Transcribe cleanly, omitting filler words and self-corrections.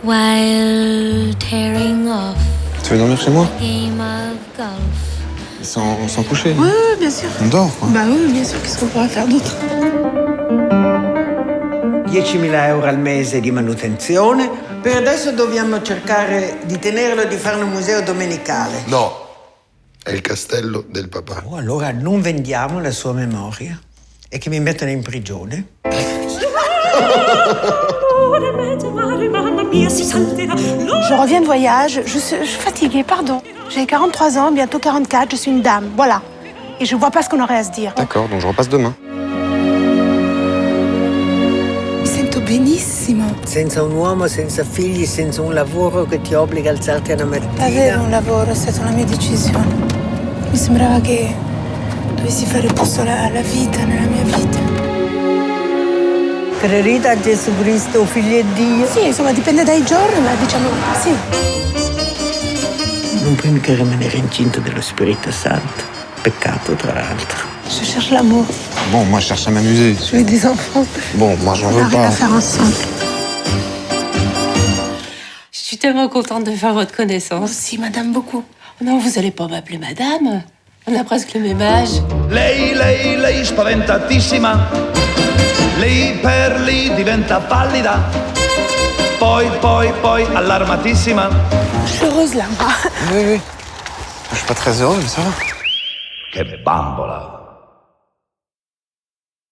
while tearing off Tu veux dormir chez moi? a game of golf. Sans coucher? Oui, bien sûr. On dort, quoi. Bah oui, bien sûr, qu'est-ce qu'on pourra faire d'autre? 10.000 euro al mese di manutenzione. Per adesso dobbiamo cercare di tenerlo e di fare un museo domenicale. No, è il castello del papà. Oh, allora non vendiamo la sua memoria e che mi mettono in prigione. Je reviens de voyage, je suis fatiguée, pardon. J'ai 43 ans, bientôt 44, je suis une dame, voilà. Et je vois pas ce qu'on aurait à se dire. D'accord, donc je repasse demain. Mi sento benissimo. Senza un uomo, senza figli, senza un lavoro che ti obbliga a alzarti una mattina. Avere un lavoro è stata una mia decisione. Mi sembrava che dovessi fare posto alla vita, nella mia vita. Credete a Gesù Cristo, figlio di Dio? Sì, insomma, dipende dai giorni, ma diciamo sì. Non puoi mica rimanere incinta dello Spirito Santo. Peccato, tra l'altro. Je cherche l'amour. Bon, moi, je cherche à m'amuser. Je veux des enfants. Bon, moi, j'en On veux a rien pas. à faire ensemble. Je suis tellement contente de faire votre connaissance. Aussi, madame, beaucoup. Non, vous allez pas m'appeler madame. On a presque le même âge. Lei spaventatissima. Lì per lì diventa pallida. Poi allarmatissima. Je suis heureuse là, moi. Oui. Je suis pas très heureux, mais ça va. Che bambola.